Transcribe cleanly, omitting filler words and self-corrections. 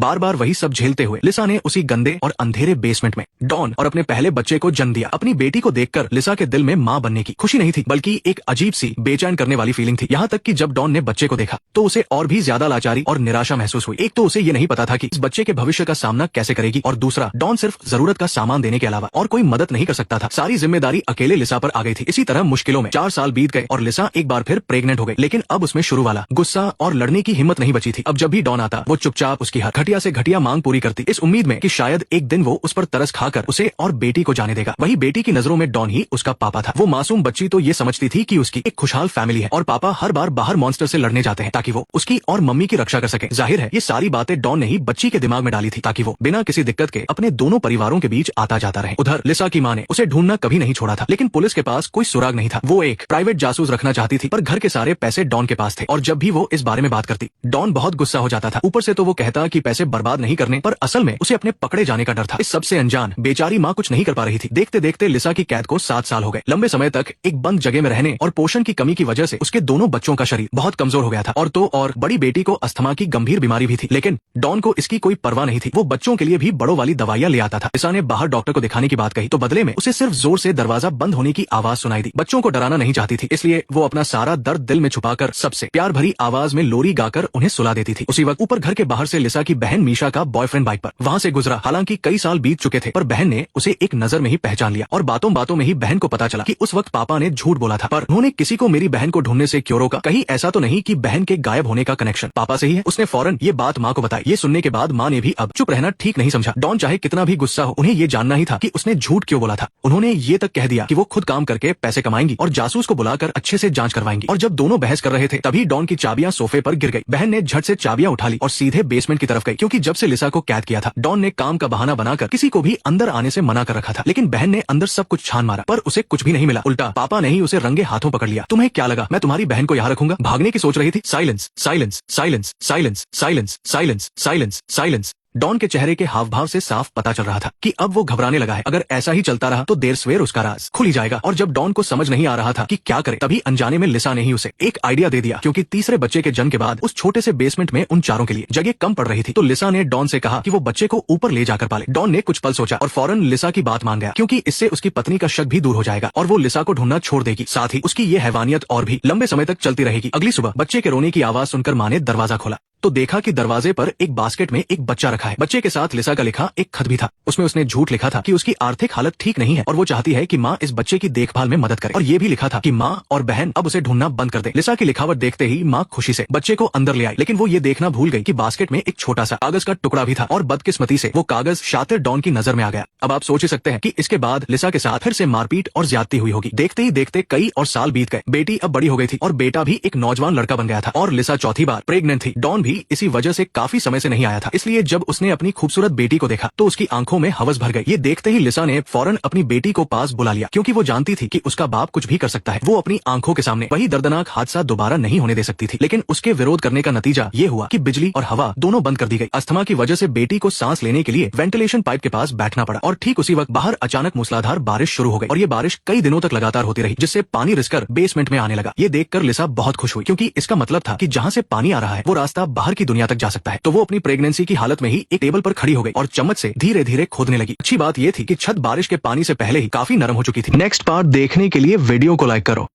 बार बार वही सब झेलते हुए लिसा ने उसी गंदे और अंधेरे बेसमेंट में डॉन और अपने पहले बच्चे को जन्म दिया। अपनी बेटी को देखकर लिसा के दिल में माँ बनने की खुशी नहीं थी, बल्कि एक अजीब सी बेचैन करने वाली फीलिंग थी। यहाँ तक कि जब डॉन ने बच्चे को देखा तो उसे और भी ज्यादा लाचारी और निराशा महसूस हुई। एक तो उसे ये नहीं पता था कि इस बच्चे के भविष्य का सामना कैसे करेगी, और दूसरा डॉन सिर्फ जरूरत का सामान देने के अलावा और कोई मदद नहीं कर सकता था। सारी जिम्मेदारी अकेले लिसा पर आ गई थी। इसी तरह मुश्किलों में 4 साल बीत गए और लिसा एक बार फिर प्रेग्नेंट हो गई। लेकिन अब उसमें शुरू वाला गुस्सा और लड़ने की हिम्मत नहीं बची थी। अब जब भी डॉन आता वो चुपचाप उसकी हर घटिया से घटिया मांग पूरी करती, इस उम्मीद में कि शायद एक दिन वो उस पर तरस खाकर उसे और बेटी को जाने देगा। वही बेटी की नजरों में डॉन ही उसका पापा था। वो मासूम बच्ची तो ये समझती थी कि उसकी एक खुशहाल फैमिली है और पापा हर बार बाहर मॉन्स्टर से लड़ने जाते हैं ताकि वो उसकी और मम्मी की रक्षा कर सके। जाहिर है ये सारी बातें डॉन ने ही बच्ची के दिमाग में डाली थी ताकि वो बिना किसी दिक्कत के अपने दोनों परिवारों के बीच आता जाता रहे। उधर लिसा की माँ ने उसे ढूंढना कभी नहीं छोड़ा था, लेकिन पुलिस के पास कोई सुराग नहीं था। वो एक प्राइवेट जासूस रखना चाहती थी, पर घर के सारे पैसे डॉन के पास थे और जब भी वो इस बारे में बात करती डॉन बहुत गुस्सा हो जाता था। ऊपर से तो वो कहता कि पैसे बर्बाद नहीं करने, पर असल में उसे अपने पकड़े जाने का डर था। इस सबसे अनजान बेचारी माँ कुछ नहीं कर पा रही थी। देखते देखते लिसा की कैद को 7 साल हो गए। लंबे समय तक एक बंद जगह में रहने और पोषण की कमी की वजह से उसके दोनों बच्चों का शरीर बहुत कमजोर हो गया था, और बड़ी बेटी को अस्थमा की गंभीर बीमारी भी थी। लेकिन डॉन को इसकी कोई परवाह नहीं थी। वो बच्चों के लिए भी बड़ों वाली दवाइयां ले आता था। लिसा ने बाहर डॉक्टर को दिखाने की बात कही तो बदले में उसे सिर्फ जोर से दरवाजा बंद होने की आवाज सुनाई दी। बच्चों को डराना नहीं चाहती थी, इसलिए वो अपना सारा दर्द दिल में छुपाकर सबसे प्यार भरी आवाज में लोरी गाकर उन्हें सुला देती थी। उसी वक्त ऊपर घर के बाहर से लिसा की बहन मीशा का बॉयफ्रेंड बाइक पर वहाँ से गुजरा। हालांकि कई साल बीत चुके थे, पर बहन ने उसे एक नजर में ही पहचान लिया और बातों बातों में ही बहन को पता चला कि उस वक्त पापा ने झूठ बोला था, पर उन्होंने किसी को मेरी बहन को ढूंढने से क्यों रोका? कहीं ऐसा तो नहीं कि बहन के गायब होने का कनेक्शन पापा से ही है? उसने फौरन ये बात माँ को बताई। ये सुनने के बाद माँ ने भी अब चुप रहना ठीक नहीं समझा। डॉन चाहे कितना भी गुस्सा हो, उन्हें ये जानना ही था कि उसने झूठ क्यों बोला था। उन्होंने ये तक कह दिया कि वो खुद काम करके पैसे कमाएंगी और जासूस को बुलाकर अच्छे से जांच करवाएंगी। और जब दोनों बहस कर रहे थे तभी डॉन की चाबियां सोफे पर गिर गई। बहन ने झट से चाबियां उठा ली और सीधे बेसमेंट की तरफ गई, क्योंकि जब से लिसा को कैद किया था डॉन ने काम का बहाना बनाकर किसी को भी अंदर आने से मना कर रखा था। लेकिन बहन ने अंदर सब कुछ छान मारा, पर उसे कुछ भी नहीं मिला। उल्टा पापा ने ही उसे रंगे हाथों पकड़ लिया। तुम्हें क्या लगा मैं तुम्हारी बहन को यहाँ रखूंगा? भागने की सोच रही थी? Silence silence silence silence silence silence silence silence. Don के चेहरे के हाव भाव से साफ पता चल रहा था कि अब वो घबराने लगा है। अगर ऐसा ही चलता रहा तो देर सवेर उसका राज खुल ही जाएगा। और जब डॉन को समझ नहीं आ रहा था कि क्या करे, तभी अनजाने में लिसा ने ही उसे एक आइडिया दे दिया। क्योंकि तीसरे बच्चे के जन्म के बाद उस छोटे से बेसमेंट में उन चारों के लिए जगह कम पड़ रही थी, तो लिसा ने डॉन से कहा कि वो बच्चे को ऊपर ले जाकर पाले। डॉन ने कुछ पल सोचा और फौरन लिसा की बात मान गया, क्योंकि इससे उसकी पत्नी का शक भी दूर हो जाएगा और वो लिसा को ढूंढना छोड़ देगी। साथ ही उसकी ये हैवानियत और भी लंबे समय तक चलती रहेगी। अगली सुबह बच्चे के रोने की आवाज सुनकर माँ ने दरवाजा खोला तो देखा कि दरवाजे पर एक बास्केट में एक बच्चा रखा है। बच्चे के साथ लिसा का लिखा एक खत भी था। उसमें उसने झूठ लिखा था कि उसकी आर्थिक हालत ठीक नहीं है और वो चाहती है कि माँ इस बच्चे की देखभाल में मदद करे, और ये भी लिखा था कि माँ और बहन अब उसे ढूंढना बंद कर दे। लिसा की लिखावट देखते ही माँ खुशी से बच्चे को अंदर ले आई, लेकिन वो ये देखना भूल गई कि बास्केट में एक छोटा सा कागज का टुकड़ा भी था और बदकिस्मती से वो कागज शातिर डॉन की नजर में आ गया। अब आप सोच ही सकते हैं कि इसके बाद लिसा के साथ फिर से मारपीट और ज्यादती हुई होगी। देखते ही देखते कई और साल बीत गए। बेटी अब बड़ी हो गई थी और बेटा भी एक नौजवान लड़का बन गया था और लिसा चौथी बार प्रेग्नेंट थी। डॉन भी इसी वजह से काफी समय से नहीं आया था, इसलिए जब उसने अपनी खूबसूरत बेटी को देखा तो उसकी आंखों में हवस भर गई। ये देखते ही लिसा ने फौरन अपनी बेटी को पास बुला लिया, क्योंकि वो जानती थी कि उसका बाप कुछ भी कर सकता है। वो अपनी आंखों के सामने वही दर्दनाक हादसा दोबारा नहीं होने दे सकती थी। लेकिन उसके विरोध करने का नतीजा ये हुआ कि बिजली और हवा दोनों बंद कर दी गई। अस्थमा की वजह से बेटी को सांस लेने के लिए वेंटिलेशन पाइप के पास बैठना पड़ा और ठीक उसी वक्त बाहर अचानक मूसलाधार बारिश शुरू हो गई और ये बारिश कई दिनों तक लगातार होती रही, जिससे पानी रिसकर बेसमेंट में आने लगा। ये देखकर लिसा बहुत खुश हुई, क्योंकि इसका मतलब था कि जहाँ से पानी आ रहा है वो रास्ता बाहर की दुनिया तक जा सकता है। तो वो अपनी प्रेगनेंसी की हालत में ही एक टेबल पर खड़ी हो गई और चम्मच से धीरे धीरे खोदने लगी। अच्छी बात ये थी कि छत बारिश के पानी से पहले ही काफी नरम हो चुकी थी। नेक्स्ट पार्ट देखने के लिए वीडियो को लाइक करो।